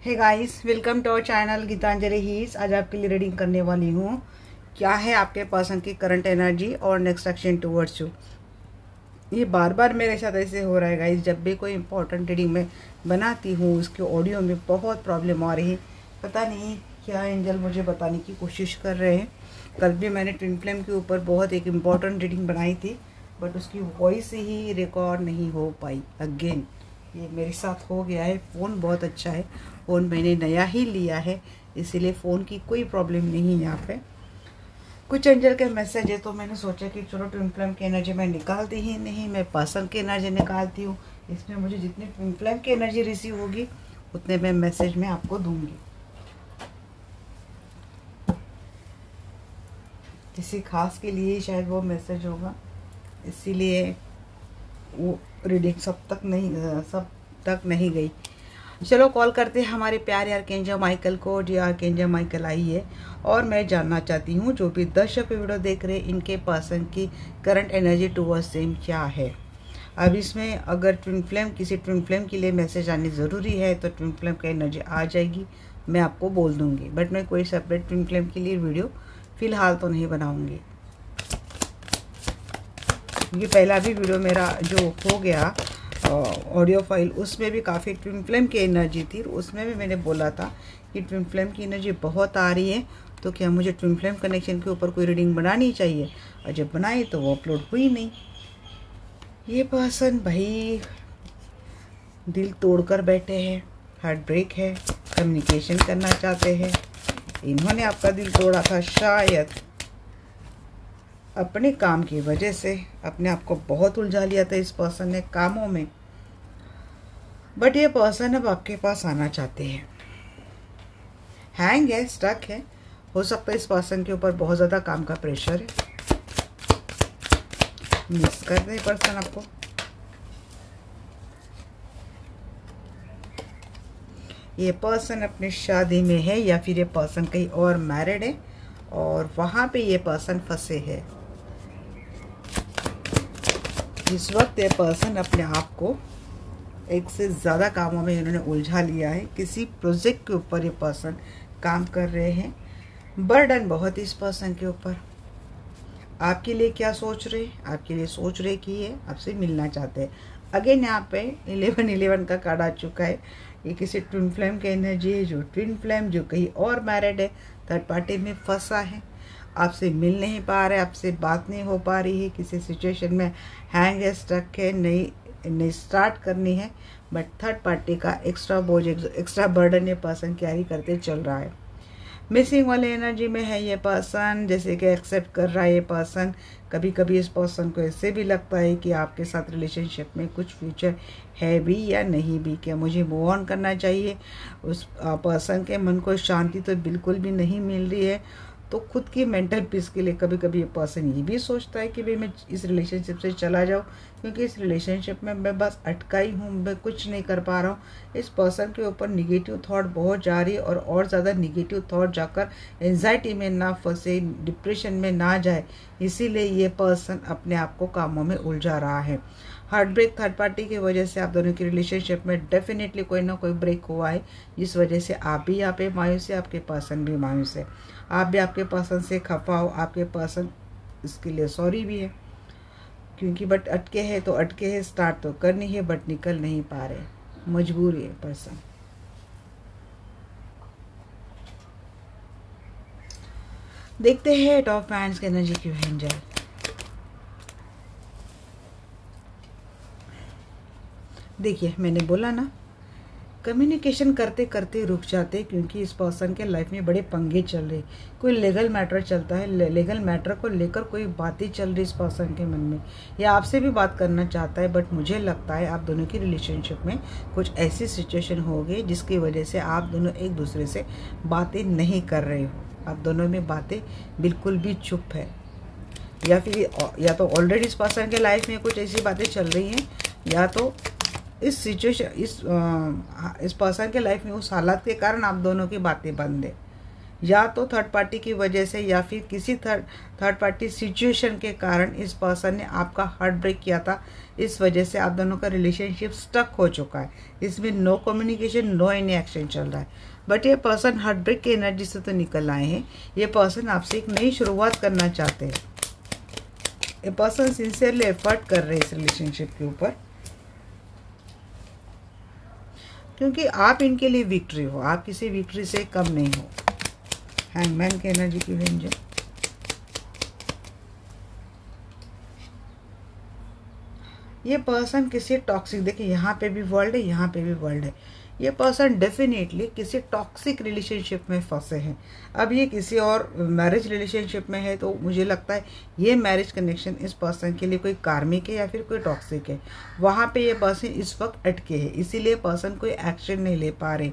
Hey guys, welcome to our channel Geetanjali हीस। आज आपके लिए रीडिंग करने वाली हूँ क्या है आपके पर्सन की करंट एनर्जी और नेक्स्ट एक्शन टुवर्ड्स यू। ये बार बार मेरे साथ ऐसे हो रहा है गाइस, जब भी कोई इंपॉर्टेंट रीडिंग मैं बनाती हूँ उसके ऑडियो में बहुत प्रॉब्लम आ रही है। पता नहीं क्या एंजल मुझे बताने की कोशिश कर रहे हैं। कल भी मैंने ट्विन फ्लेम के ऊपर बहुत एक इम्पॉर्टेंट रीडिंग बनाई थी, बट उसकी वॉइस ही रिकॉर्ड नहीं हो पाई। अगेन ये मेरे साथ हो गया है। फ़ोन बहुत अच्छा है, फ़ोन मैंने नया ही लिया है, इसीलिए फ़ोन की कोई प्रॉब्लम नहीं है। यहाँ पे कुछ एंजल के मैसेज है तो मैंने सोचा कि चलो ट्विन फ्लेम की एनर्जी मैं निकालती ही नहीं, मैं पर्सन की एनर्जी निकालती हूँ। इसमें मुझे जितनी ट्विन फ्लेम की एनर्जी रिसीव होगी उतने मैं मैसेज में आपको दूंगी। किसी खास के लिए ही शायद वो मैसेज होगा, इसीलिए वो रीडिंग सब तक नहीं गई। चलो कॉल करते हैं हमारे प्यारे आर्कएंजल माइकल को। जी आर्कएंजल माइकल आई है और मैं जानना चाहती हूँ जो भी दर्शक वीडियो देख रहे हैं इनके पर्सन की करंट एनर्जी टुवर्ड्स सेम क्या है। अब इसमें अगर किसी ट्विन फ्लेम के लिए मैसेज आनी ज़रूरी है तो ट्विन फ्लेम की एनर्जी आ जाएगी, मैं आपको बोल दूँगी। बट मैं कोई सेपरेट ट्विन फ्लेम के लिए वीडियो फ़िलहाल तो नहीं बनाऊँगी। ये पहला भी वीडियो मेरा जो हो गया ऑडियो फाइल, उसमें भी काफ़ी ट्विन फ्लेम की एनर्जी थी। उसमें भी मैंने बोला था कि ट्विन फ्लेम की एनर्जी बहुत आ रही है, तो क्या मुझे ट्विन फ्लेम कनेक्शन के ऊपर कोई रीडिंग बनानी चाहिए। और जब बनाई तो वो अपलोड हुई नहीं। ये पर्सन भाई दिल तोड़कर बैठे हैं, हार्ट ब्रेक है, कम्युनिकेशन करना चाहते हैं। इन्होंने आपका दिल तोड़ा था शायद अपने काम की वजह से। अपने आप को बहुत उलझा लिया था इस पर्सन ने कामों में। बट ये पर्सन अब आपके पास आना चाहते हैं। हैंग है, स्टक है। हो सकता है इस पर्सन के ऊपर बहुत ज़्यादा काम का प्रेशर है, मिस कर दे पर्सन आपको। ये पर्सन अपनी शादी में है या फिर ये पर्सन कहीं और मैरिड है और वहाँ पे ये पर्सन फंसे है। इस वक्त ये पर्सन अपने आप को एक से ज़्यादा कामों में इन्होंने उलझा लिया है। किसी प्रोजेक्ट के ऊपर ये पर्सन काम कर रहे हैं। बर्डन बहुत इस पर्सन के ऊपर। आपके लिए क्या सोच रहे, आपके लिए सोच रहे कि ये आपसे मिलना चाहते हैं। अगेन यहाँ पे 11 का कार्ड आ चुका है। ये किसी ट्विन फ्लेम की एनर्जी है, जो ट्विन फ्लेम जो कहीं और मैरिड है, थर्ड पार्टी में फंसा है, आपसे मिल नहीं पा रहे, आपसे बात नहीं हो पा रही है, किसी सिचुएशन में हैंग है, स्टक है, नई स्टार्ट करनी है। बट थर्ड पार्टी का एक्स्ट्रा बोझ, एक्स्ट्रा बर्डन ये पर्सन कैरी करते चल रहा है। मिसिंग वाले एनर्जी में है ये पर्सन, जैसे कि एक्सेप्ट कर रहा है ये पर्सन। कभी कभी इस पर्सन को ऐसे भी लगता है कि आपके साथ रिलेशनशिप में कुछ फ्यूचर है भी या नहीं भी, क्या मुझे मूव ऑन करना चाहिए। उस पर्सन के मन को शांति तो बिल्कुल भी नहीं मिल रही है। तो खुद की मेंटल पीस के लिए कभी कभी ये पर्सन ये भी सोचता है कि भाई मैं इस रिलेशनशिप से चला जाऊँ, क्योंकि इस रिलेशनशिप में मैं बस अटका ही हूँ, मैं कुछ नहीं कर पा रहा हूँ। इस पर्सन के ऊपर निगेटिव थॉट बहुत जा रही है और ज़्यादा निगेटिव थॉट जाकर एंजाइटी में ना फंसे, डिप्रेशन में ना जाए, इसीलिए ये पर्सन अपने आप को कामों में उलझा रहा है। हार्ट ब्रेक थर्ड पार्टी की वजह से आप दोनों की रिलेशनशिप में डेफिनेटली कोई ना कोई ब्रेक हुआ है, जिस वजह से आप भी यहाँ पे मायूस है, आपके पर्सन भी मायूस है। आप भी आपके पर्सन से खफा हो, आपके पर्सन इसके लिए सॉरी भी है, क्योंकि बट अटके हैं तो अटके हैं, स्टार्ट तो करनी है बट निकल नहीं पा रहे, मजबूरी है पर्सन। देखते हैं टॉप हैंड्स की एनर्जी क्यों है एंजल। देखिए मैंने बोला ना, कम्युनिकेशन करते करते रुक जाते, क्योंकि इस पर्सन के लाइफ में बड़े पंगे चल रहे। कोई लीगल मैटर चलता है, लीगल मैटर को लेकर कोई बातें चल रही इस पर्सन के मन में, या आपसे भी बात करना चाहता है। बट मुझे लगता है आप दोनों की रिलेशनशिप में कुछ ऐसी सिचुएशन हो गई जिसकी वजह से आप दोनों एक दूसरे से बातें नहीं कर रहे हो। आप दोनों में बातें बिल्कुल भी चुप है, या फिर या तो ऑलरेडी इस पर्सन के लाइफ में कुछ ऐसी बातें चल रही हैं, या तो इस सिचुएशन इस पर्सन के लाइफ में उस हालात के कारण आप दोनों की बातें बंद है। या तो थर्ड पार्टी की वजह से या फिर किसी थर्ड पार्टी सिचुएशन के कारण इस पर्सन ने आपका हार्ट ब्रेक किया था। इस वजह से आप दोनों का रिलेशनशिप स्टक हो चुका है। इसमें no communication, no any action चल रहा है। बट ये पर्सन हार्ट ब्रेक की एनर्जी से तो निकल आए हैं। ये पर्सन आपसे एक नई शुरुआत करना चाहते हैं। ये पर्सन सिंसियरली एफर्ट कर रहे हैं इस रिलेशनशिप के ऊपर, क्योंकि आप इनके लिए विक्ट्री हो, आप किसी विक्ट्री से कम नहीं हो। हैंगमैन की एनर्जी की व्यंजन, ये पर्सन किसी टॉक्सिक, देखिए यहाँ पे भी वर्ल्ड है, यहाँ पे भी वर्ल्ड है। ये पर्सन डेफिनेटली किसी टॉक्सिक रिलेशनशिप में फंसे हैं। अब ये किसी और मैरिज रिलेशनशिप में है तो मुझे लगता है ये मैरिज कनेक्शन इस पर्सन के लिए कोई कार्मिक है या फिर कोई टॉक्सिक है। वहाँ पे ये पर्सन इस वक्त अटके हैं, इसीलिए पर्सन कोई एक्शन नहीं ले पा रहे।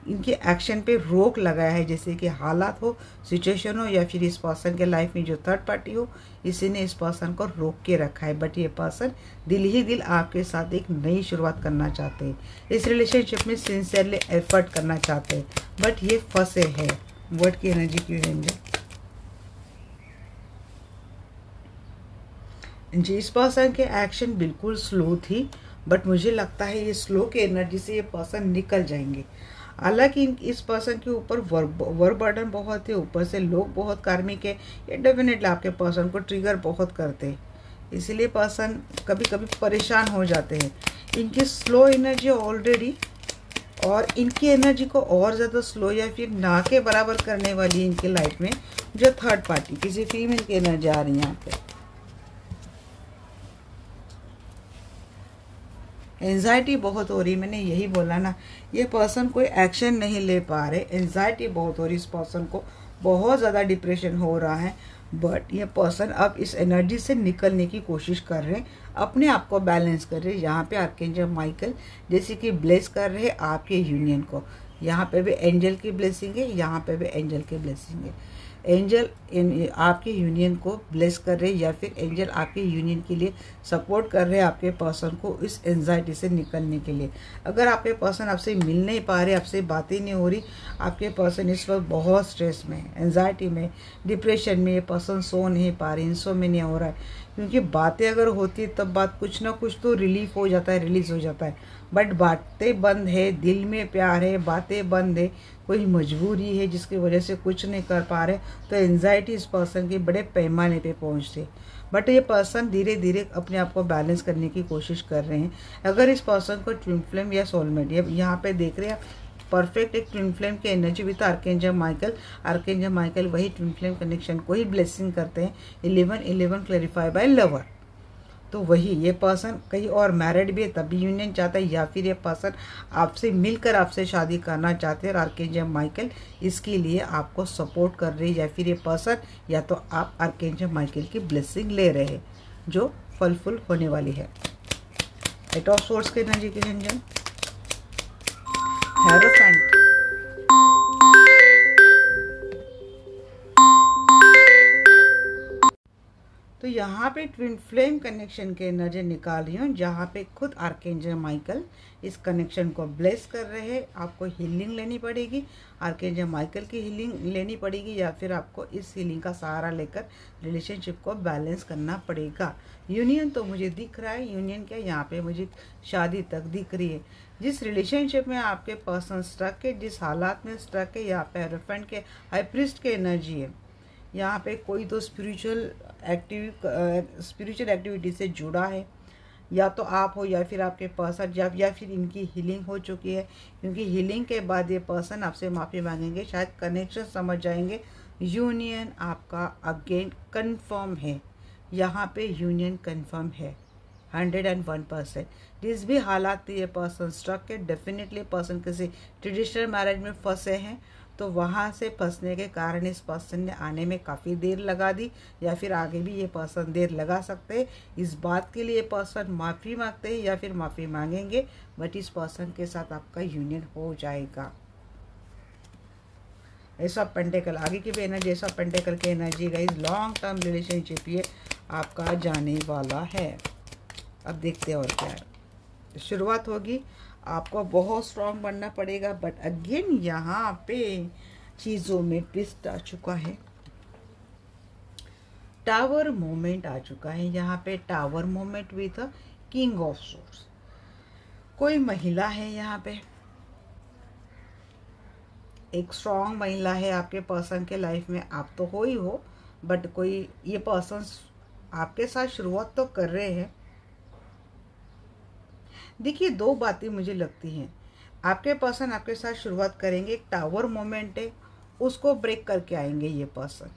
इनके एक्शन पे रोक लगाया है, जैसे कि हालात हो, सिचुएशन हो, या फिर इस पर्सन के लाइफ में जो थर्ड पार्टी हो, इसी ने इस पर्सन को रोक के रखा है। बट ये पर्सन दिल ही दिल आपके साथ एक नई शुरुआत करना चाहते हैं, इस रिलेशनशिप में सिंसियरली एफर्ट करना चाहते हैं, बट ये फंसे हैं। वर्ड की एनर्जी क्यों रहेंगे जी? इस पर्सन के एक्शन बिल्कुल स्लो थी, बट मुझे लगता है ये स्लो की एनर्जी से ये पर्सन निकल जाएंगे। हालांकि इस पर्सन के ऊपर वर्क बर्डन बहुत है, ऊपर से लोग बहुत कार्मिक है। ये डेफिनेटली आपके पर्सन को ट्रिगर बहुत करते हैं, इसीलिए पर्सन कभी कभी परेशान हो जाते हैं। इनकी स्लो एनर्जी ऑलरेडी, और इनकी एनर्जी को और ज़्यादा स्लो या फिर ना के बराबर करने वाली इनकी लाइफ में जो थर्ड पार्टी, किसी फीमेल की एनर्जी आ रही है यहाँ पे। एंजाइटी बहुत हो रही, मैंने यही बोला ना, ये पर्सन कोई एक्शन नहीं ले पा रहे। एंजाइटी बहुत हो रही, इस पर्सन को बहुत ज़्यादा डिप्रेशन हो रहा है। बट ये पर्सन अब इस एनर्जी से निकलने की कोशिश कर रहे हैं, अपने आप को बैलेंस कर रहे हैं। यहाँ पे आर्कएंजल माइकल जैसे कि ब्लेस कर रहे हैं आपके यूनियन को। यहाँ पे भी एंजल की ब्लेसिंग है, यहाँ पे भी एंजल की ब्लेसिंग है। एंजल आपके यूनियन को ब्लेस कर रहे हैं, या फिर एंजल आपके यूनियन के लिए सपोर्ट कर रहे हैं आपके पर्सन को इस एंजाइटी से निकलने के लिए। अगर आपके पर्सन आपसे मिल नहीं पा रहे, आपसे बातें नहीं हो रही, आपके पर्सन इस वक्त बहुत स्ट्रेस में है, एंजाइटी में, डिप्रेशन में, ये पर्सन सो नहीं पा रहे, इंसोम्निया हो रहा है। क्योंकि बातें अगर होती है तब बात कुछ ना कुछ तो रिलीफ हो जाता है, रिलीज हो जाता है। बट बातें बंद है, दिल में प्यार है, बातें बंद है, कोई मजबूरी है जिसकी वजह से कुछ नहीं कर पा रहे, तो एंजाइटी इस पर्सन के बड़े पैमाने पे पहुंचती है। बट ये पर्सन धीरे धीरे अपने आप को बैलेंस करने की कोशिश कर रहे हैं। अगर इस पर्सन को ट्विन फ्लेम या सोलमेट, ये यहाँ पे देख रहे हैं परफेक्ट एक ट्विन फ्लेम की energy with archangel Michael. Archangel Michael वही ट्विन फ्लेम कनेक्शन को ही ब्लेसिंग करते हैं। 11-11 क्लैरिफाई बाय लवर, तो वही ये पर्सन कहीं और मैरिड भी है तब भी यूनियन चाहता है, या फिर ये पर्सन आपसे मिलकर आपसे शादी करना चाहते हैं और आर्कएंजल माइकल इसके लिए आपको सपोर्ट कर रही है, या फिर ये पर्सन या तो आप आर्कएंजल माइकल की ब्लेसिंग ले रहे हैं जो फलफुल होने वाली है। एट ऑफ सोर्स की एनर्जी की व्यंजन, हेरोफेंट, तो यहाँ पे ट्विन फ्लेम कनेक्शन के एनर्जी निकाल रही हूँ, जहाँ पे खुद आर्कएंजल माइकल इस कनेक्शन को ब्लेस कर रहे हैं। आपको हीलिंग लेनी पड़ेगी, आर्कएंजल माइकल की हीलिंग लेनी पड़ेगी, या फिर आपको इस हीलिंग का सहारा लेकर रिलेशनशिप को बैलेंस करना पड़ेगा। यूनियन तो मुझे दिख रहा है, यूनियन क्या, यहाँ पे मुझे शादी तक दिख रही है। जिस रिलेशनशिप में आपके पर्सन स्ट्रक है, जिस हालात में स्ट्रक है, यहाँ पे हेरोफेंट के हाई प्रीस्ट के एनर्जी है। यहाँ पे कोई तो स्पिरिचुअल एक्टिविटी से जुड़ा है, या तो आप हो या फिर आपके पर्सन, या फिर इनकी हीलिंग हो चुकी है। क्योंकि हीलिंग के बाद ये पर्सन आपसे माफ़ी मांगेंगे, शायद कनेक्शन समझ जाएंगे। यूनियन आपका अगेन कंफर्म है, यहाँ पे यूनियन कंफर्म है 101%। जिस भी हालात ये पर्सन स्ट्रक है, डेफिनेटली पर्सन किसी ट्रेडिशनल मैरिज में फंसे हैं, तो वहाँ से फंसने के कारण इस पर्सन ने आने में काफ़ी देर लगा दी, या फिर आगे भी ये पर्सन देर लगा सकते हैं। इस बात के लिए ये पर्सन माफ़ी मांगते हैं या फिर माफ़ी मांगेंगे, बट इस पर्सन के साथ आपका यूनियन हो जाएगा। एस ऑफ पेंटिकल आगे की भी एनर्जी, एस ऑफ पेंटिकल की energy guys, long term relationship ये आपका जाने वाला है। अब देखते हैं और क्या है। शुरुआत होगी, आपको बहुत स्ट्रांग बनना पड़ेगा, बट अगेन यहाँ पे चीज़ों में ट्विस्ट आ चुका है, टावर मोमेंट आ चुका है। यहाँ पे tower moment with a king of source. कोई महिला है यहाँ पे, एक स्ट्रॉन्ग महिला है आपके पर्सन के लाइफ में। आप तो हो ही हो, बट कोई ये पर्सन आपके साथ शुरुआत तो कर रहे हैं। देखिए, दो बातें मुझे लगती हैं। आपके पर्सन आपके साथ शुरुआत करेंगे, एक टावर मोमेंट है, उसको ब्रेक करके आएंगे ये पर्सन।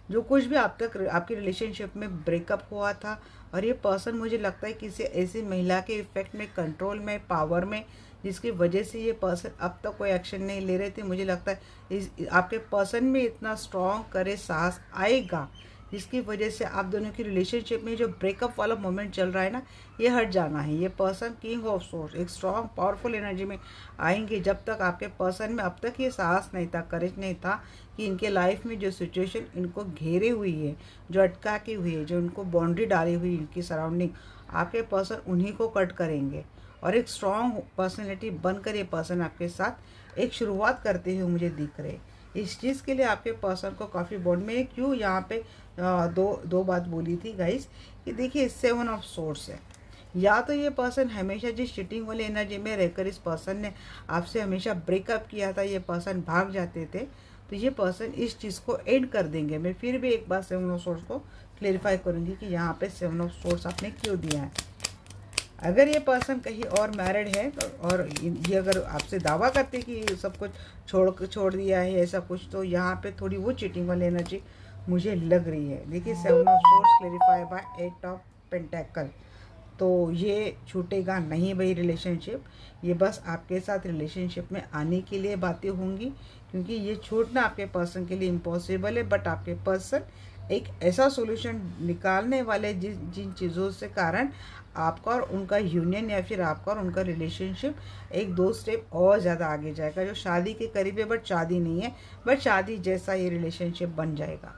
जो कुछ भी आप तक आपकी रिलेशनशिप में ब्रेकअप हुआ था, और ये पर्सन मुझे लगता है किसी ऐसी महिला के इफेक्ट में, कंट्रोल में, पावर में, जिसकी वजह से ये पर्सन अब तक कोई एक्शन नहीं ले रहे थे। मुझे लगता है आपके पर्सन में इतना स्ट्रॉन्ग करे साहस आएगा, जिसकी वजह से आप दोनों की रिलेशनशिप में जो ब्रेकअप वाला मोमेंट चल रहा है ना, ये हट जाना है। ये पर्सन किंग ऑफ सोर्स एक स्ट्रॉन्ग पावरफुल एनर्जी में आएंगे। जब तक आपके पर्सन में अब तक ये साहस नहीं था, करेज नहीं था कि इनके लाइफ में जो सिचुएशन इनको घेरे हुई है, जो अटका की हुई है, जो इनको बाउंड्री डाली हुई इनकी सराउंडिंग, आपके पर्सन उन्हीं को कट करेंगे। और एक स्ट्रॉन्ग पर्सनैलिटी बनकर ये पर्सन आपके साथ एक शुरुआत करते हुए मुझे दिख रहे। इस चीज़ के लिए आपके पर्सन को काफ़ी बॉन्ड में क्यों यहाँ पे दो बात बोली थी गाइस, कि देखिए 7 ऑफ सोर्स है। या तो ये पर्सन हमेशा जिस चीटिंग वाली एनर्जी में रहकर इस पर्सन ने आपसे हमेशा ब्रेकअप किया था, ये पर्सन भाग जाते थे, तो ये पर्सन इस चीज़ को एंड कर देंगे। मैं फिर भी एक बार 7 ऑफ सोर्स को क्लेरिफाई करूँगी कि यहाँ पे 7 ऑफ सोर्स आपने क्यों दिया है। अगर ये पर्सन कहीं और मैरिड है और ये अगर आपसे दावा करते कि सब कुछ छोड़ दिया है ऐसा कुछ, तो यहाँ पे थोड़ी वो चीटिंग वाली एनर्जी मुझे लग रही है। देखिए 7 of source clarify by 8 of pentacle, तो ये छूटेगा नहीं भाई रिलेशनशिप। ये बस आपके साथ रिलेशनशिप में आने के लिए बातें होंगी, क्योंकि ये छूटना आपके पर्सन के लिए इम्पॉसिबल है। बट आपके पर्सन एक ऐसा सॉल्यूशन निकालने वाले जिन चीज़ों से कारण आपका और उनका यूनियन या फिर आपका और उनका रिलेशनशिप एक 2 स्टेप और ज़्यादा आगे जाएगा, जो शादी के करीब है बट शादी नहीं है, बट शादी जैसा ये रिलेशनशिप बन जाएगा।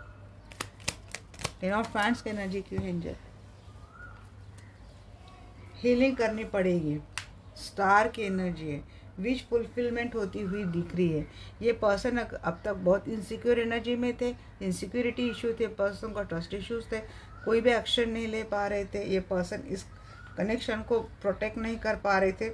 टेन ऑफ फैंस की एनर्जी क्यों है एंजल? हीलिंग करनी पड़ेगी, स्टार की एनर्जी है, विश फुलफिलमेंट होती हुई दिख रही है। ये पर्सन अब तक बहुत इनसिक्योर एनर्जी में थे, इनसिक्योरिटी इशू थे, पर्सन का ट्रस्ट इश्यूज थे, कोई भी एक्शन नहीं ले पा रहे थे। ये पर्सन इस कनेक्शन को प्रोटेक्ट नहीं कर पा रहे थे,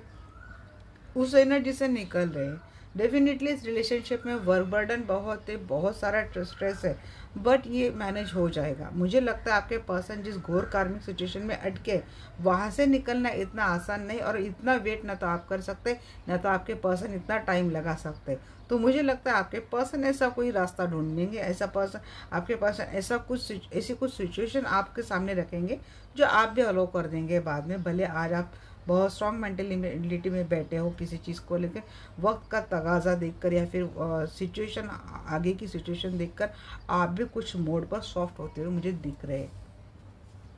उस एनर्जी से निकल रहे हैं। डेफिनेटली इस रिलेशनशिप में वर्क बर्डन बहुत है, बहुत सारा स्ट्रेस है, बट ये मैनेज हो जाएगा। मुझे लगता है आपके पर्सन जिस घोर कार्मिक सिचुएशन में अटके, वहाँ से निकलना इतना आसान नहीं, और इतना वेट ना तो आप कर सकते, ना तो आपके पर्सन इतना टाइम लगा सकते। तो मुझे लगता है आपके पर्सन ऐसा कोई रास्ता ढूंढेंगे, ऐसा पर्सन आपके पर्सन ऐसी कुछ सिचुएशन आपके सामने रखेंगे जो आप भी अलो कर देंगे बाद में। भले आज आप बहुत स्ट्रॉन्ग मेंटलिटी में बैठे हो किसी चीज़ को लेकर, वक्त का तगाज़ा देखकर या फिर सिचुएशन आगे की सिचुएशन देखकर आप भी कुछ मोड पर सॉफ्ट होते हुए मुझे दिख रहे हैं,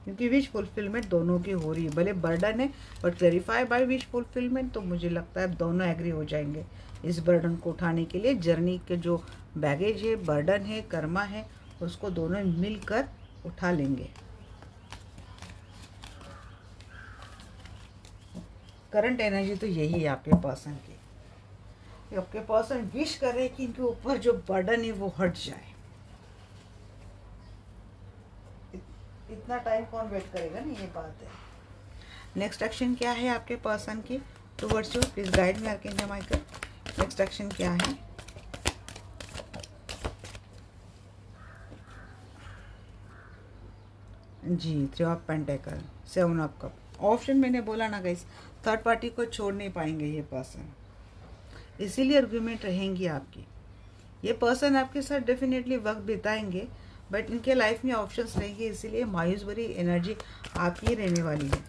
क्योंकि विश फुलफिलमेंट दोनों की हो रही है। भले बर्डन है but clarify by wish fulfilment, तो मुझे लगता है दोनों एग्री हो जाएंगे इस बर्डन को उठाने के लिए। जर्नी के जो बैगेज है, बर्डन है, कर्मा है, उसको दोनों मिलकर उठा लेंगे। करंट एनर्जी तो यही है आपके पर्सन की। आपके पर्सन विश कर रहे हैं कि इनके ऊपर जो बर्डन है वो हट जाए। इतना टाइम कौन वेट करेगा ना, ये बात है। नेक्स्ट एक्शन क्या है आपके पर्सन की towards you? Please guide me archangel Michael. Next action क्या है? जी 3 of pentacle, 7 of cup. Option मैंने बोला ना गाइस, थर्ड पार्टी को छोड़ नहीं पाएंगे ये पर्सन, इसीलिए आर्गुमेंट रहेंगी आपकी। ये पर्सन आपके साथ डेफिनेटली वक्त बिताएंगे, बट इनके लाइफ में ऑप्शंस रहेंगे, इसीलिए मायूस भरी एनर्जी आपकी रहने वाली है।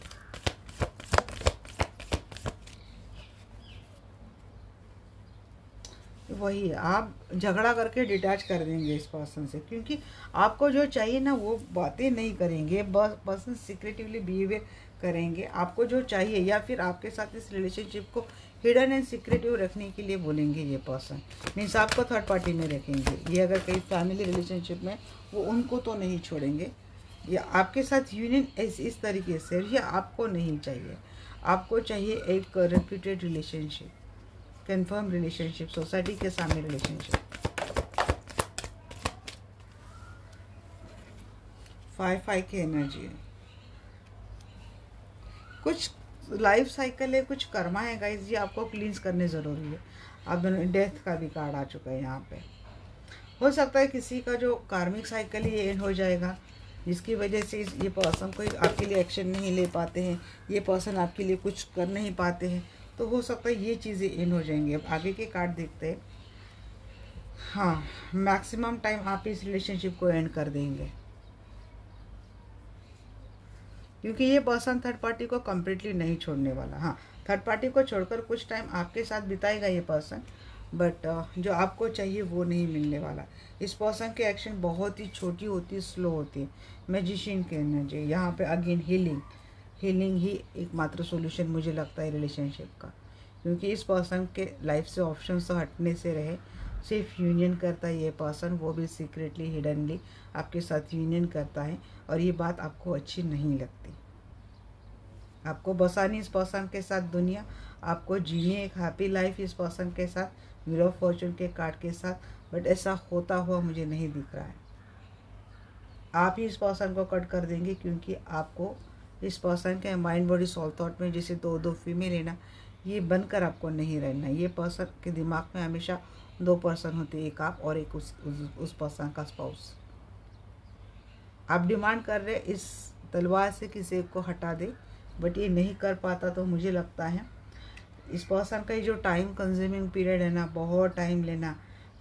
वही आप झगड़ा करके डिटैच कर देंगे इस पर्सन से, क्योंकि आपको जो चाहिए ना वो बातें नहीं करेंगे, बस पर्सन सीक्रेटिवली बिहेवियर करेंगे। आपको जो चाहिए या फिर आपके साथ इस रिलेशनशिप को हिडन एंड सीक्रेटिव रखने के लिए बोलेंगे ये पर्सन, मीन्स आपको थर्ड पार्टी में रखेंगे। ये अगर कहीं फैमिली रिलेशनशिप में, वो उनको तो नहीं छोड़ेंगे। या आपके साथ यूनियन इस तरीके से, ये आपको नहीं चाहिए। आपको चाहिए एक reputed relationship, confirm relationship, society के सामने रिलेशनशिप। 5 की एनर्जी है, कुछ लाइफ साइकिल है, कुछ कर्मा है गाइस, ये आपको क्लींस करने ज़रूरी है। अब डेथ का भी कार्ड आ चुका है यहाँ पे। हो सकता है किसी का जो कार्मिक साइकिल ही एंड हो जाएगा, जिसकी वजह से ये पर्सन कोई आपके लिए एक्शन नहीं ले पाते हैं, ये पर्सन आपके लिए कुछ कर नहीं पाते हैं, तो हो सकता है ये चीज़ें एंड हो जाएंगी। अब आगे के कार्ड देखते हैं। हाँ, मैक्सिमम टाइम आप इस रिलेशनशिप को एंड कर देंगे, क्योंकि ये पर्सन थर्ड पार्टी को कम्प्लीटली नहीं छोड़ने वाला। हाँ, थर्ड पार्टी को छोड़कर कुछ टाइम आपके साथ बिताएगा ये पर्सन, बट जो आपको चाहिए वो नहीं मिलने वाला। इस पर्सन की एक्शन बहुत ही छोटी होती है, स्लो होती है। मैजिशियन की एनर्जी यहाँ पे अगेन हीलिंग ही एकमात्र सॉल्यूशन मुझे लगता है रिलेशनशिप का, क्योंकि इस पर्सन के लाइफ से ऑप्शन तो हटने से रहे, सिर्फ यूनियन करता है ये पर्सन, वो भी सीक्रेटली हिडनली आपके साथ यूनियन करता है, और ये बात आपको अच्छी नहीं लगती। आपको बसानी इस पर्सन के साथ दुनिया, आपको जीनी एक हैप्पी लाइफ इस पर्सन के साथ, व्हील ऑफ फॉर्चून के कार्ड के साथ, बट ऐसा होता हुआ मुझे नहीं दिख रहा है। आप ही इस पर्सन को कट कर देंगे, क्योंकि आपको इस पर्सन के माइंड बॉडी सोल थॉट में जैसे दो फीमेल है ना, ये बनकर आपको नहीं रहना। ये पर्सन के दिमाग में हमेशा 2 पर्सन होते हैं, एक आप और एक उस पर्सन का स्पाउस। आप डिमांड कर रहे इस तलवार से किसी एक को हटा दे, बट ये नहीं कर पाता। तो मुझे लगता है इस पर्सन का ये जो टाइम कंज्यूमिंग पीरियड है ना, बहुत टाइम लेना,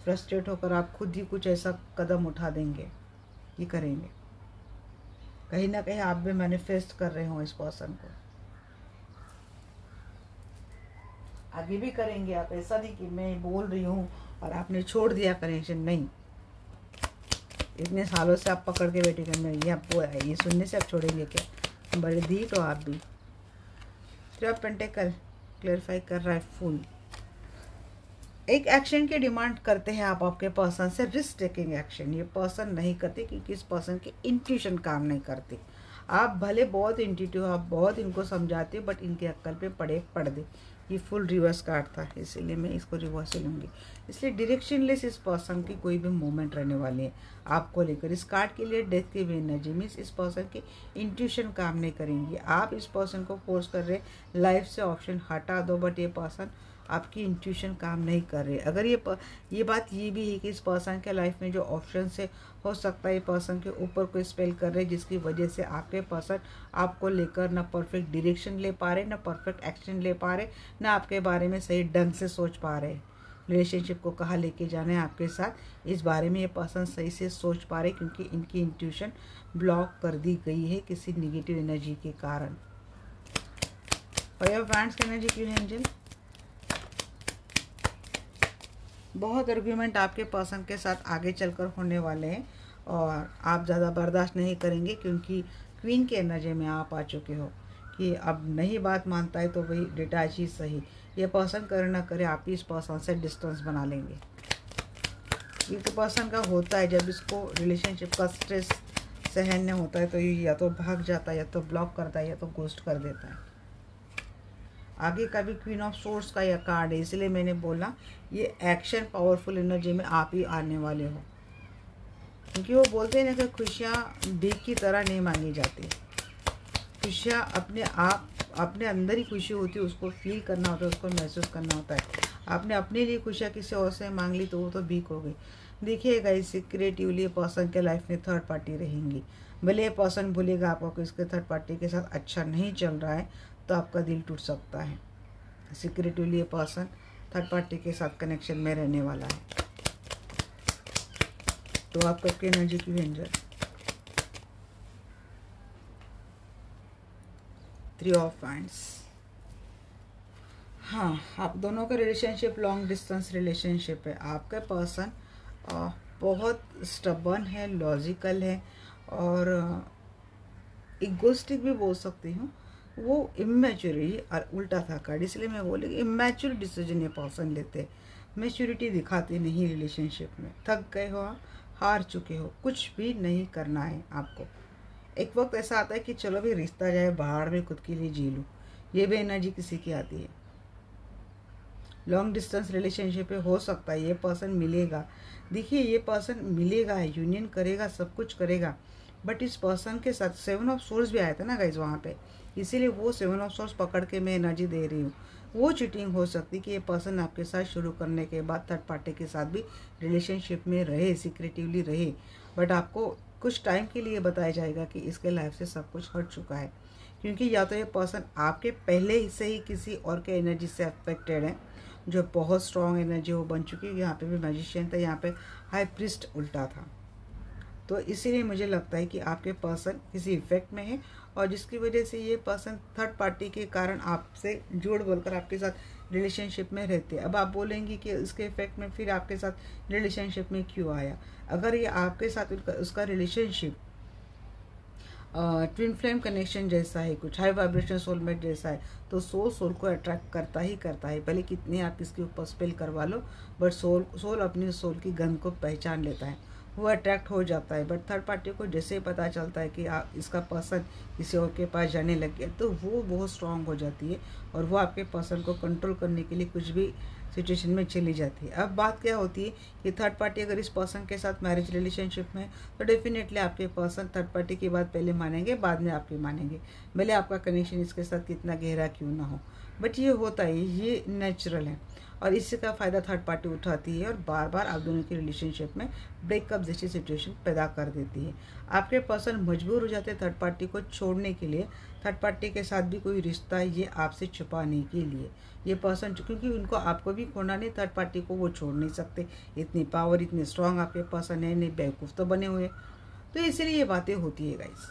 फ्रस्ट्रेट होकर आप खुद ही कुछ ऐसा कदम उठा देंगे, ये करेंगे। कहीं ना कहीं आप भी मैनिफेस्ट कर रहे हो इस पर्सन को, आगे भी करेंगे आप। ऐसा नहीं कि मैं बोल रही हूँ और आपने छोड़ दिया कनेक्शन, नहीं। इतने सालों से आप पकड़ के बैठे करने, ये आपको ये सुनने से आप छोड़ेंगे क्या? बड़े धीट हो आप भी। 3 ऑफ पेंटिकल क्लेरिफाई कर रहा है फुल। एक एक्शन की डिमांड करते हैं आप आपके पर्सन से, रिस्क टेकिंग एक्शन ये पर्सन नहीं करते, क्योंकि इस पर्सन की इंट्यूशन काम नहीं करती। आप भले बहुत इंट्यूटिव, आप बहुत इनको समझाते हो, बट इनके अक्ल पे पड़ दे। ये फुल रिवर्स कार्ड था, इसीलिए मैं इसको रिवर्स से लूँगी। इसलिए डायरेक्शनलेस इस पर्सन की कोई भी मूवमेंट रहने वाली है आपको लेकर। इस कार्ड के लिए डेथ की भी एनर्जी मीन्स इस पर्सन की इंट्यूशन काम नहीं करेंगी। आप इस पर्सन को फोर्स कर रहे लाइफ से ऑप्शन हटा दो, बट ये पर्सन आपकी इंट्यूशन काम नहीं कर रही। अगर ये बात ये भी है कि इस पर्सन के लाइफ में जो ऑप्शन है, हो सकता है ये पर्सन के ऊपर कोई स्पेल कर रहे, जिसकी वजह से आपके पर्सन आपको लेकर ना परफेक्ट डायरेक्शन ले पा रहे, ना परफेक्ट एक्शन ले पा रहे, ना आपके बारे में सही ढंग से सोच पा रहे। रिलेशनशिप को कहाँ लेके जाना है आपके साथ, इस बारे में ये पर्सन सही से सोच पा रहे, क्योंकि इनकी इंट्यूशन ब्लॉक कर दी गई है किसी निगेटिव एनर्जी के कारण। फाइव ऑफ वैंड्स की एनर्जी क्यों है एंजल? बहुत आर्ग्यूमेंट आपके पर्सन के साथ आगे चलकर होने वाले हैं, और आप ज़्यादा बर्दाश्त नहीं करेंगे, क्योंकि क्वीन के एनर्जी में आप आ चुके हो कि अब नहीं बात मानता है तो वही डिटैच ही सही। ये पर्सन करे ना करे, आप ही इस पर्सन से डिस्टेंस बना लेंगे। एक पर्सन का होता है, जब इसको रिलेशनशिप का स्ट्रेस सहन नहीं होता है तो ये या तो भाग जाता है, या तो ब्लॉक करता है, या तो घोस्ट कर देता है। आगे का भी क्वीन ऑफ सोर्स का यह कार्ड है, इसलिए मैंने बोला ये एक्शन पावरफुल एनर्जी में आप ही आने वाले हो, क्योंकि वो बोलते हैं ना कि खुशियाँ भीख की तरह नहीं मांगी जाती। खुशियाँ अपने अंदर ही खुशी होती है, उसको फील करना होता है, उसको महसूस करना होता है। आपने अपने लिए खुशियाँ किसी और से मांग ली तो वो तो भीख हो गई। देखिएगा इस सीक्रेटिवली पर्सन के लाइफ में थर्ड पार्टी रहेंगी। भले ये पर्सन भूलेगा आपको कि इसके थर्ड पार्टी के साथ अच्छा नहीं चल रहा है, तो आपका दिल टूट सकता है। सीक्रेटिवली ये पर्सन थर्ड पार्टी के साथ कनेक्शन में रहने वाला है। तो आप कब की एनर्जी की एंजल? 3 of wands. हाँ, आप दोनों का रिलेशनशिप लॉन्ग डिस्टेंस रिलेशनशिप है। आपका पर्सन बहुत स्टबर्न है, लॉजिकल है, और इगोस्टिक भी बोल सकती हूँ। वो इमेच्योरिटी और उल्टा था कार्ड, इसलिए मैं बोली इमेच्योर डिसीजन ये पर्सन लेते हैं। मैच्योरिटी दिखाते नहीं रिलेशनशिप में। थक गए हो, हार चुके हो, कुछ भी नहीं करना है आपको। एक वक्त ऐसा आता है कि चलो भी रिश्ता जाए बाहर में, खुद के लिए जी लूँ। ये भी एनर्जी किसी की आती है। लॉन्ग डिस्टेंस रिलेशनशिप पे हो सकता है ये पर्सन मिलेगा। देखिए ये पर्सन मिलेगा, यूनियन करेगा, सब कुछ करेगा, बट इस पर्सन के साथ 7 ऑफ सोर्स भी आया था ना गाइज वहाँ पे, इसीलिए वो 7 ऑफ सोर्स पकड़ के मैं एनर्जी दे रही हूँ। वो चीटिंग हो सकती कि ये पर्सन आपके साथ शुरू करने के बाद थर्ड पार्टी के साथ भी रिलेशनशिप में रहे, सीक्रेटिवली रहे, बट आपको कुछ टाइम के लिए बताया जाएगा कि इसके लाइफ से सब कुछ हट चुका है। क्योंकि या तो ये पर्सन आपके पहले से ही किसी और के एनर्जी से अफेक्टेड है, जो बहुत स्ट्रॉन्ग एनर्जी वो बन चुकी है। यहाँ पे भी मैजिशियन था, यहाँ पे हाई प्रिस्ट उल्टा था। तो इसीलिए मुझे लगता है कि आपके पर्सन किसी इफेक्ट में है, और जिसकी वजह से ये पर्सन थर्ड पार्टी के कारण आपसे झूठ बोलकर आपके साथ रिलेशनशिप में रहते हैं। अब आप बोलेंगे कि इसके इफेक्ट में फिर आपके साथ रिलेशनशिप में क्यों आया। अगर ये आपके साथ उसका रिलेशनशिप ट्विन फ्लेम कनेक्शन जैसा है, कुछ हाई वाइब्रेशन सोलमेट जैसा है, तो सोल को अट्रैक्ट करता ही करता है। भले कितने आप इसके ऊपर स्पेल करवा लो, बट सोल अपनी सोल की गंध को पहचान लेता है, वो अट्रैक्ट हो जाता है। बट थर्ड पार्टी को जैसे ही पता चलता है कि इसका पर्सन किसी और के पास जाने लग गया, तो वो बहुत स्ट्रांग हो जाती है और वो आपके पर्सन को कंट्रोल करने के लिए कुछ भी सिचुएशन में चली जाती है। अब बात क्या होती है कि थर्ड पार्टी अगर इस पर्सन के साथ मैरिज रिलेशनशिप में, तो डेफिनेटली आपके पर्सन थर्ड पार्टी की बात पहले मानेंगे, बाद में आपकी मानेंगे, भले आपका कनेक्शन इसके साथ कितना गहरा क्यों ना हो। बट ये होता है, ये नेचुरल है, और इससे का फ़ायदा थर्ड पार्टी उठाती है और बार बार आप दोनों की रिलेशनशिप में ब्रेकअप जैसी सिचुएशन पैदा कर देती है। आपके पर्सन मजबूर हो जाते हैं थर्ड पार्टी को छोड़ने के लिए। थर्ड पार्टी के साथ भी कोई रिश्ता है ये आपसे छुपाने के लिए, ये पर्सन, क्योंकि उनको आपको भी खोना नहीं, थर्ड पार्टी को वो छोड़ नहीं सकते। इतनी पावर, इतनी स्ट्रांग आपके पर्सन है नहीं, बेवकूफ़ तो बने हुए। तो इसलिए ये बातें होती है गाइस।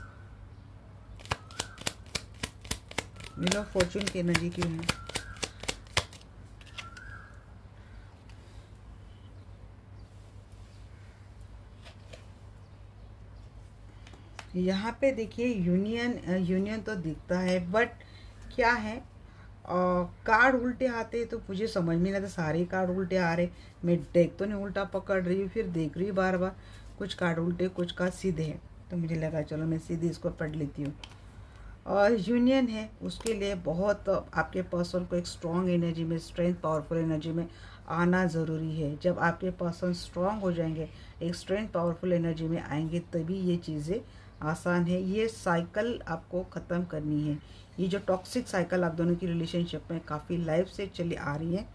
व्हील ऑफ फॉर्चून की एनर्जी क्यों है? यहाँ पे देखिए यूनियन तो दिखता है, बट क्या है, कार्ड उल्टे आते हैं तो मुझे समझ में नहीं आता, सारे कार्ड उल्टे आ रहे। मैं डेक तो नहीं उल्टा पकड़ रही हूँ, फिर देख रही हूँ बार बार कुछ कार्ड उल्टे कुछ कार्ड सीधे हैं, तो मुझे लगा चलो मैं सीधे इसको पढ़ लेती हूँ। और यूनियन है, उसके लिए बहुत आपके पर्सन को एक स्ट्रॉन्ग एनर्जी में, स्ट्रेंथ, पावरफुल एनर्जी में आना ज़रूरी है। जब आपके पर्सन स्ट्रॉन्ग हो जाएंगे, एक स्ट्रेंथ पावरफुल एनर्जी में आएंगे, तभी ये चीज़ें आसान है। ये साइकिल आपको ख़त्म करनी है। ये जो टॉक्सिक साइकिल आप दोनों की रिलेशनशिप में काफ़ी लाइफ से चली आ रही है,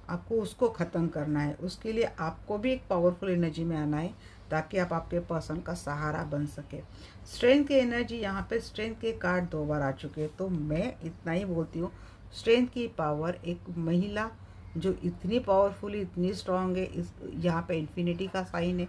आपको उसको ख़त्म करना है। उसके लिए आपको भी एक पावरफुल एनर्जी में आना है, ताकि आप आपके पर्सन का सहारा बन सके। स्ट्रेंथ की एनर्जी, यहाँ पे स्ट्रेंथ के कार्ड 2 बार आ चुके हैं, तो मैं इतना ही बोलती हूँ, स्ट्रेंथ की पावर, एक महिला जो इतनी पावरफुल, इतनी स्ट्रांग है, इस यहाँ पे इन्फिनिटी का साइन है,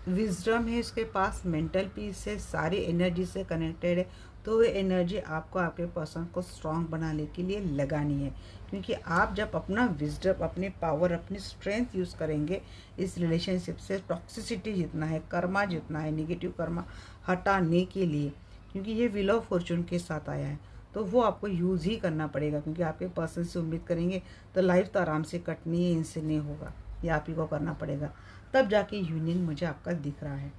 विजडम है इसके पास, मेंटल पीस है, सारी एनर्जी से कनेक्टेड है। तो ये एनर्जी आपको आपके पर्सन को स्ट्रांग बनाने के लिए लगानी है, क्योंकि आप जब अपना विजडम, अपने पावर, अपनी स्ट्रेंथ यूज़ करेंगे इस रिलेशनशिप से, टॉक्सिसिटी जितना है, कर्मा जितना है, नेगेटिव कर्मा हटाने के लिए, क्योंकि ये व्हील ऑफ फॉर्चून के साथ आया है, तो वो आपको यूज़ ही करना पड़ेगा। क्योंकि आपके पर्सन से उम्मीद करेंगे तो लाइफ तो आराम से कटनी है, इनसे नहीं होगा, ये आप ही को करना पड़ेगा, तब जाके यूनियन मुझे आपका दिख रहा है।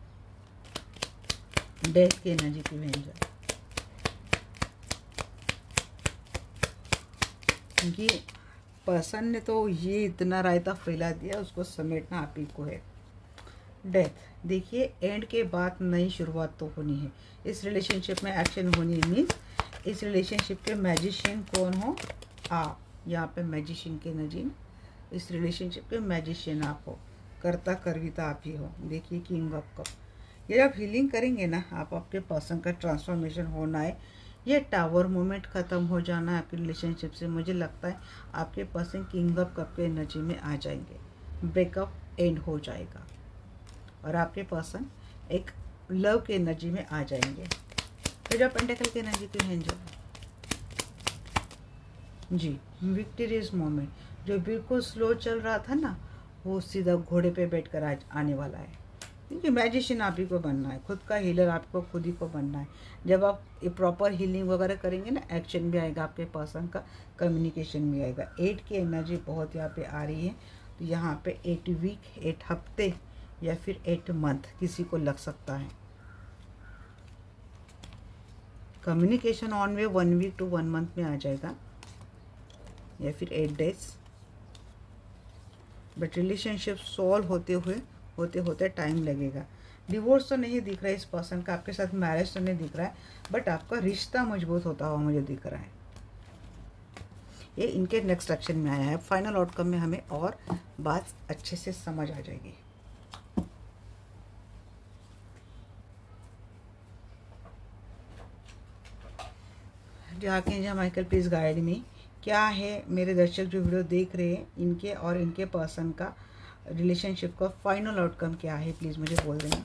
डेथ की एनर्जी की वेंजर, क्योंकि पर्सन ने तो ये इतना रायता फैला दिया, उसको समेटना आप ही को है। डेथ, देखिए एंड के बाद नई शुरुआत तो होनी है, इस रिलेशनशिप में एक्शन होनी है। मीन्स इस रिलेशनशिप के मैजिशियन कौन हो आप, यहाँ पे मैजिशियन की एनर्जी, इस रिलेशनशिप के मैजिशियन आप हो, करता करविता आप ही हो। देखिए किंग ऑफ कप, ये जब हीलिंग करेंगे ना आप, आपके पर्सन का ट्रांसफॉर्मेशन होना है, ये टावर मोमेंट ख़त्म हो जाना है आपके रिलेशनशिप से। मुझे लगता है आपके पर्सन किंग ऑफ कप के एनर्जी में आ जाएंगे, ब्रेकअप एंड हो जाएगा, और आपके पर्सन एक लव के एनर्जी में आ जाएंगे। तो जब पेंटेकल की एनर्जी की एंजल जी, विक्टोरियस मोमेंट, जो बिल्कुल स्लो चल रहा था ना, वो सीधा घोड़े पे बैठकर आज आने वाला है। क्योंकि मैजिशियन आप ही को बनना है, खुद का हीलर आपको खुद ही को बनना है। जब आप ये प्रॉपर हीलिंग वगैरह करेंगे ना, एक्शन भी आएगा आपके पर्सन का, कम्युनिकेशन भी आएगा। 8 की एनर्जी बहुत यहाँ पे आ रही है, तो यहाँ पे 8 वीक, 8 हफ्ते या फिर 8 मंथ किसी को लग सकता है। Communication on way 1 week to 1 month में आ जाएगा, या फिर 8 डेज। बट रिलेशनशिप सॉल्व होते होते टाइम लगेगा। डिवोर्स तो नहीं दिख रहा है इस पर्सन का, आपके साथ मैरिज तो नहीं दिख रहा है, बट आपका रिश्ता मजबूत होता हुआ मुझे दिख रहा है। ये इनके नेक्स्ट एक्शन में आया है। फाइनल आउटकम में हमें और बात अच्छे से समझ आ जाएगी। जाके माइकल प्लीज गाइड मी, क्या है मेरे दर्शक जो वीडियो देख रहे हैं, इनके और इनके पर्सन का रिलेशनशिप का फाइनल आउटकम क्या है, प्लीज मुझे बोल देना।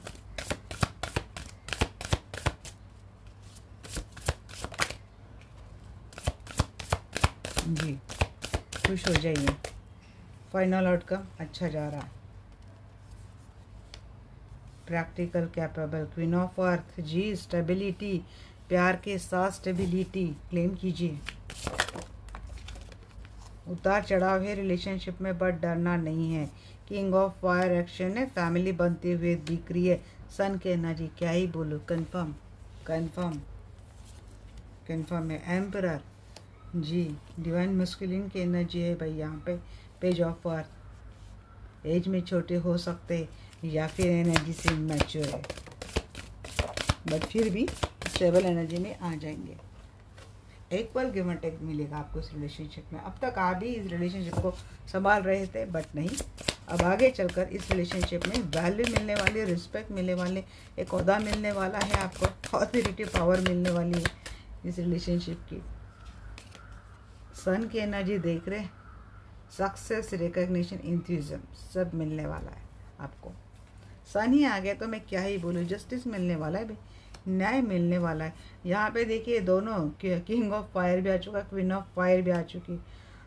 जी खुश हो जाइए, फाइनल आउटकम अच्छा जा रहा है। Practical, capable, queen of earth, जी स्टेबिलिटी, प्यार के साथ स्टेबिलिटी क्लेम कीजिए। उतार चढ़ाव है रिलेशनशिप में बट डरना नहीं है। किंग ऑफ फायर एक्शन है, फैमिली बनते हुए दिख रही है। सन के एनर्जी, क्या ही बोलूं, कंफर्म कंफर्म कंफर्म है। एम्परर, जी डिवाइन मस्कुलिन की एनर्जी है भाई यहाँ पे। पेज ऑफ अर्थ, एज में छोटे हो सकते या फिर एनर्जी से मैच्योर है, बट फिर भी स्टेबल एनर्जी में आ जाएंगे। इक्वल गिव एंड टेक मिलेगा आपको इस रिलेशनशिप में। अब तक आप भी इस रिलेशनशिप को संभाल रहे थे, बट नहीं, अब आगे चलकर इस रिलेशनशिप में वैल्यू मिलने वाली है, रिस्पेक्ट मिलने वाले, एक ओहदा मिलने वाला है आपको, ऑथोरिटी पावर मिलने वाली है इस रिलेशनशिप की। सन की एनर्जी देख रहे, सक्सेस, रिकॉग्निशन, इंथ्यूजम सब मिलने वाला है आपको। सन ही आ गया तो मैं क्या ही बोलूँ, जस्टिस मिलने वाला है भाई, न्याय मिलने वाला है। यहाँ पे देखिए दोनों, किंग ऑफ फायर भी आ चुका, क्वीन ऑफ फायर भी आ चुकी,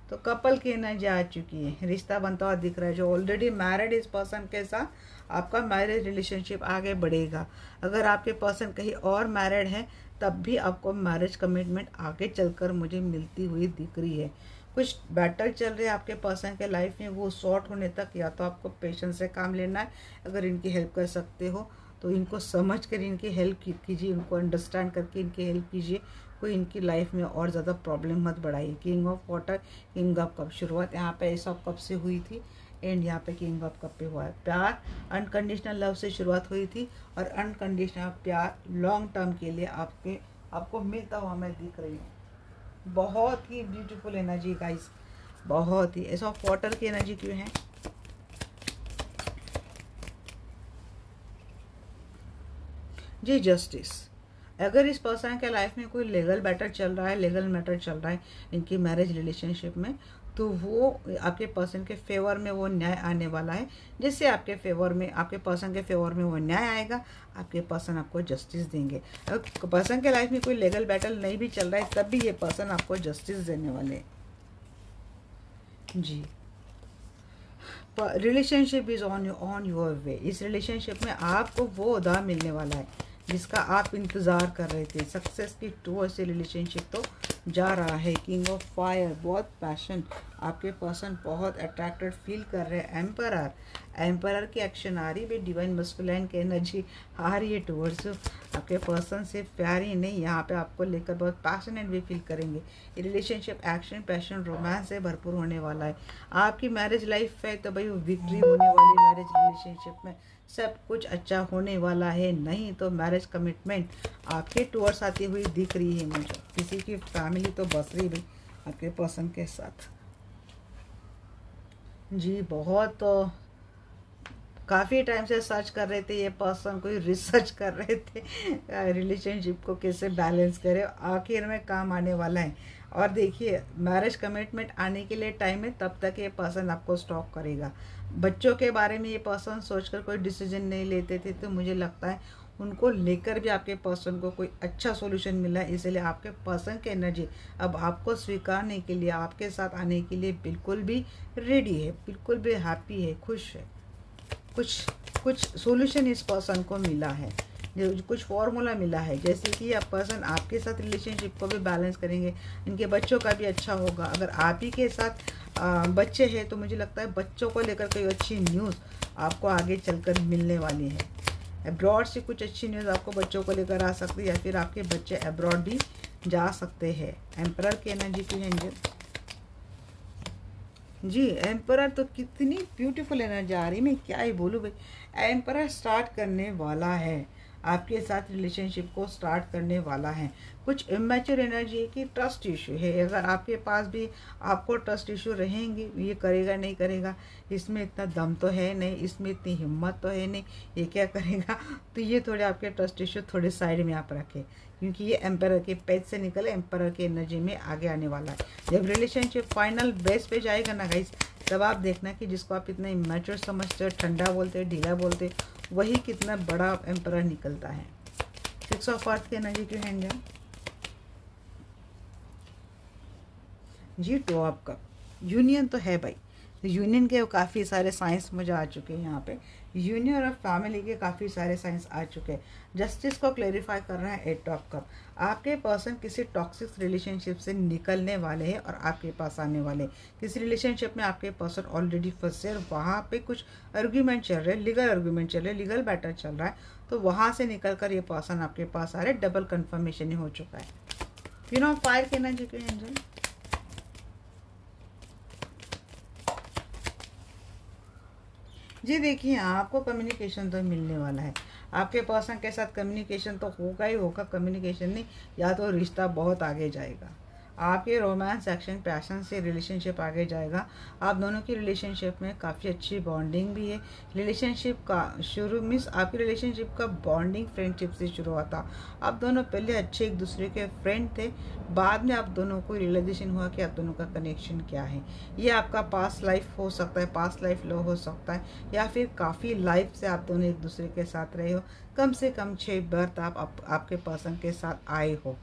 तो कपल की एनर्जी आ चुकी है। रिश्ता बनता हुआ दिख रहा है। जो ऑलरेडी मैरिड इस पर्सन के साथ आपका मैरिज रिलेशनशिप आगे बढ़ेगा। अगर आपके पर्सन कहीं और मैरिड है तब भी आपको मैरिज कमिटमेंट आगे चलकर मुझे मिलती हुई दिख रही है। कुछ बैटल चल रहे हैं आपके पर्सन के लाइफ में, वो सॉर्ट होने तक या तो आपको पेशेंस से काम लेना है। अगर इनकी हेल्प कर सकते हो तो इनको समझ कर इनकी हेल्प कीजिए, इनको अंडरस्टैंड करके इनकी हेल्प कीजिए। कोई इनकी लाइफ में और ज़्यादा प्रॉब्लम मत बढ़ाइए। King of water, king of cup, शुरुआत यहाँ पे एस ऑफ कप से हुई थी, एंड यहाँ पे किंग ऑफ कप पे हुआ है। प्यार अनकंडीशनल लव से शुरुआत हुई थी और अनकंडीशनल प्यार लॉन्ग टर्म के लिए आपको मिलता हुआ मैं दिख रही हूँ। बहुत ही ब्यूटीफुल एनर्जी गाइस, बहुत ही। एस ऑफ वाटर की एनर्जी क्यों है? जी जस्टिस। अगर इस पर्सन के लाइफ में कोई लीगल मैटर चल रहा है, लीगल मैटर चल रहा है इनकी मैरिज रिलेशनशिप में, तो वो आपके पर्सन के फेवर में वो न्याय आने वाला है। जिससे आपके फेवर में, आपके पर्सन के फेवर में वो न्याय आएगा, आपके पर्सन आपको जस्टिस देंगे। अगर पर्सन के लाइफ में कोई लीगल बैटल नहीं भी चल रहा है तब भी ये पर्सन आपको जस्टिस देने वाले हैं। जी, relationship is on your way. इस रिलेशनशिप में आपको वो अदा मिलने वाला है जिसका आप इंतज़ार कर रहे थे। सक्सेस की टूवर्ड्स से रिलेशनशिप तो जा रहा है। किंग ऑफ फायर, बहुत पैशन, आपके पर्सन बहुत अट्रैक्टेड फील कर रहे हैं। एम्परर, एम्परर की एक्शन आ रही है, डिवाइन मस्कुलाइन की एनर्जी आ रही है टूवर्ड्स आपके पर्सन। से प्यार ही नहीं, यहाँ पे आपको लेकर बहुत पैशनेट भी फील करेंगे। ये रिलेशनशिप एक्शन, पैशन, रोमांस से भरपूर होने वाला है। आपकी मैरिज लाइफ है तो भाई विक्ट्री होने वाली मैरिज रिलेशनशिप में, सब कुछ अच्छा होने वाला है। नहीं तो मैरिज कमिटमेंट आपके टूवर्ड्स आती हुई दिख रही है मुझे। किसी की फैमिली तो बस रही भाई आपके पर्सन के साथ। जी बहुत काफ़ी टाइम से सर्च कर रहे थे ये पर्सन, कोई रिसर्च कर रहे थे रिलेशनशिप को कैसे बैलेंस करें, आखिर में काम आने वाला है। और देखिए मैरिज कमिटमेंट आने के लिए टाइम है, तब तक ये पर्सन आपको स्टॉप करेगा। बच्चों के बारे में ये पर्सन सोचकर कोई डिसीजन नहीं लेते थे, तो मुझे लगता है उनको लेकर भी आपके पर्सन को कोई अच्छा सॉल्यूशन मिला है। इसलिए आपके पर्सन की एनर्जी अब आपको स्वीकारने के लिए, आपके साथ आने के लिए बिल्कुल भी रेडी है, बिल्कुल भी हैप्पी है, खुश है। कुछ सॉल्यूशन इस पर्सन को मिला है, कुछ फॉर्मूला मिला है, जैसे कि यह पर्सन आपके साथ रिलेशनशिप को भी बैलेंस करेंगे, इनके बच्चों का भी अच्छा होगा। अगर आप ही के साथ बच्चे हैं तो मुझे लगता है बच्चों को लेकर कोई अच्छी न्यूज़ आपको आगे चलकर मिलने वाली है। अब्रॉड से कुछ अच्छी न्यूज़ आपको बच्चों को लेकर आ सकती है, या फिर आपके बच्चे अब्रॉड भी जा सकते हैं। एम्परर की एनर्जी की एंजल, जी एम्परर तो कितनी ब्यूटीफुल एनर्जी आ रही, मैं क्या ही बोलूँ भाई। एम्परर स्टार्ट करने वाला है, आपके साथ रिलेशनशिप को स्टार्ट करने वाला है। कुछ इमेच्योर एनर्जी है कि ट्रस्ट इशू है, अगर आपके पास भी आपको ट्रस्ट इशू रहेंगे, ये करेगा नहीं करेगा, इसमें इतना दम तो है नहीं, इसमें इतनी हिम्मत तो है नहीं, ये क्या करेगा, तो ये थोड़े आपके ट्रस्ट इशू थोड़े साइड में आप रखें, क्योंकि ये एम्परर के पेज से निकले, एम्परर की एनर्जी में आगे आने वाला है। जब रिलेशनशिप फाइनल बेस पे जाएगा ना गाइस, तब आप देखना कि जिसको आप इतना इमेच्योर समझते हो, ठंडा बोलते हो, ढीला बोलते हो, वही कितना बड़ा एम्परर निकलता है। 6 ऑफ अर्थ की एनर्जी क्यों हैंडल जी। तो आपका यूनियन तो है भाई, यूनियन के काफ़ी सारे साइंस मुझे आ चुके हैं यहाँ पे, यूनियन और फैमिली के काफ़ी सारे साइंस आ चुके हैं। जस्टिस को क्लेरिफाई कर रहा है 8 ऑफ कप। आपके पर्सन किसी टॉक्सिक रिलेशनशिप से निकलने वाले हैं और आपके पास आने वाले हैं। किसी रिलेशनशिप में आपके पर्सन ऑलरेडी फंसे और वहाँ पे कुछ आर्ग्यूमेंट चल रहे हैं, लीगल आर्ग्यूमेंट चल रहे हैं, लीगल बैटल चल रहा है, तो वहाँ से निकल कर ये पर्सन आपके पास आ रहे, डबल कन्फर्मेशन ही हो चुका है। क्वीन ऑफ फायर के एनर्जी के एंजल जी। देखिए आपको कम्युनिकेशन तो मिलने वाला है, आपके पर्सन के साथ कम्युनिकेशन तो होगा ही होगा, कम्युनिकेशन नहीं या तो रिश्ता बहुत आगे जाएगा, आपके रोमांस एक्शन पैशन से रिलेशनशिप आगे जाएगा। आप दोनों की रिलेशनशिप में काफ़ी अच्छी बॉन्डिंग भी है। रिलेशनशिप का शुरू मीन्स आपकी रिलेशनशिप का बॉन्डिंग फ्रेंडशिप से शुरू हुआ था। आप दोनों पहले अच्छे एक दूसरे के फ्रेंड थे, बाद में आप दोनों को रियलाइजेशन हुआ कि आप दोनों का कनेक्शन क्या है। ये आपका पास्ट लाइफ हो सकता है, पास्ट लाइफ लव हो सकता है, या फिर काफ़ी लाइफ से आप दोनों एक दूसरे के साथ रहे हो। कम से कम 6 बर्थ आपके पर्सन के साथ आए हो,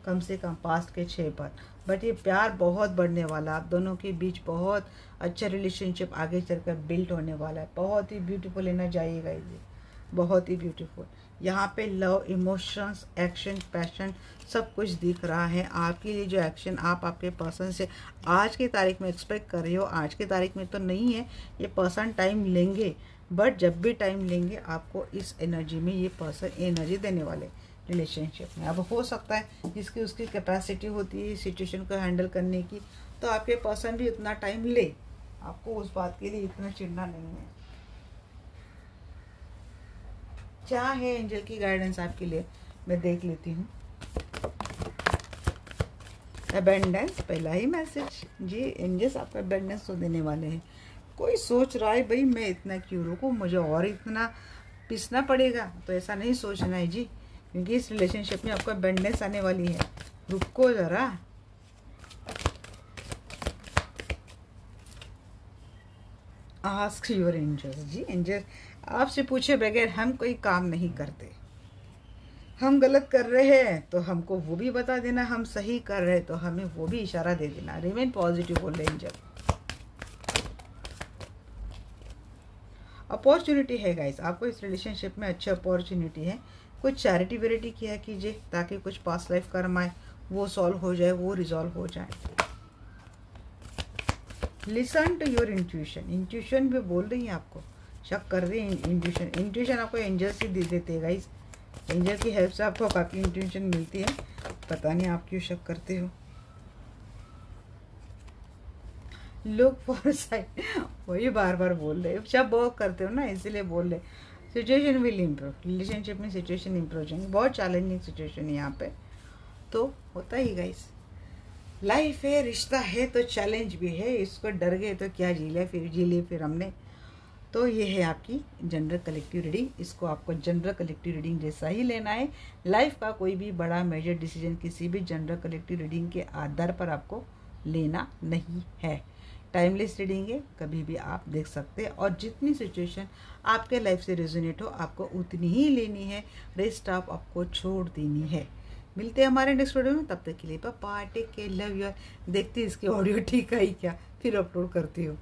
कम से कम पास्ट के 6 बार। बट ये प्यार बहुत बढ़ने वाला, आप दोनों के बीच बहुत अच्छा रिलेशनशिप आगे चलकर बिल्ड होने वाला है। बहुत ही ब्यूटीफुल एनर्जी आएगा ये, बहुत ही ब्यूटीफुल। यहाँ पे लव, इमोशंस, एक्शन, पैशन सब कुछ दिख रहा है। आपके लिए जो एक्शन आप आपके पर्सन से आज की तारीख में एक्सपेक्ट कर रहे हो, आज की तारीख में तो नहीं है, ये पर्सन टाइम लेंगे, बट जब भी टाइम लेंगे आपको इस एनर्जी में ये पर्सन एनर्जी देने वाले रिलेशनशिप में। अब हो सकता है जिसकी उसकी कैपेसिटी होती है सिचुएशन को हैंडल करने की, तो आपके पर्सन भी उतना टाइम ले, आपको उस बात के लिए इतना चिढ़ना नहीं है। क्या है एंजल की गाइडेंस आपके लिए, मैं देख लेती हूँ। अबेंडेंस पहला ही मैसेज जी, एंजल्स आपका अबेंडेंस तो देने वाले हैं। कोई सोच रहा है भाई मैं इतना क्यों रुकूं, मुझे और इतना पिसना पड़ेगा, तो ऐसा नहीं सोचना है जी, क्योंकि इस रिलेशनशिप में आपको अबेंडेंस आने वाली है। रुको जरा, आस्क योर एंजल्स जी। एंजल आपसे पूछे बगैर हम कोई काम नहीं करते। हम गलत कर रहे हैं तो हमको वो भी बता देना, हम सही कर रहे हैं तो हमें वो भी इशारा दे देना। रिमेन पॉजिटिव बोल रहे एंजल। अपॉर्चुनिटी है गाइस, आपको इस रिलेशनशिप में अच्छी अपॉर्चुनिटी है। कुछ चैरिटी वेरिटी किया कीजिए ताकि कुछ पास्ट लाइफ कर्म आए, वो सॉल्व हो जाए, वो रिजॉल्व हो जाए। Listen to your intuition, intuition भी बोल रही है आपको, शक कर रही है इंट्यूशन। इंट्यूशन आपको एंजल से दे देते हैं गाइस, एंजल की हेल्प से आपको काफ़ी इंट्यूशन मिलती है। पता नहीं आप क्यों शक करते हो। लुक फॉर साइड, वही बार बार बोल रहे, जब वर्क करते हो ना इसीलिए बोल रहे। सिचुएशन विल इम्प्रूव, रिलेशनशिप में सिचुएशन इम्प्रूव जाएंगे। बहुत चैलेंजिंग सिचुएशन है यहाँ पे, तो होता ही गाइस, लाइफ है, रिश्ता है तो चैलेंज भी है। इसको डर गए तो क्या जी लिए फिर हमने। तो ये है आपकी जनरल कलेक्टिव रीडिंग, इसको आपको जनरल कलेक्टिव रीडिंग जैसा ही लेना है। लाइफ का कोई भी बड़ा मेजर डिसीजन किसी भी जनरल कलेक्टिव रीडिंग के आधार पर आपको लेना नहीं है। टाइमलेस रीडिंग है, कभी भी आप देख सकते हैं, और जितनी सिचुएशन आपके लाइफ से रेजोनेट हो आपको उतनी ही लेनी है, रेस्ट आप आपको छोड़ देनी है। मिलते हैं हमारे नेक्स्ट वीडियो में, तब तक के लिए bye, take care, love you. देखती इसकी ऑडियो ठीक आई क्या, फिर अपलोड करती हूँ।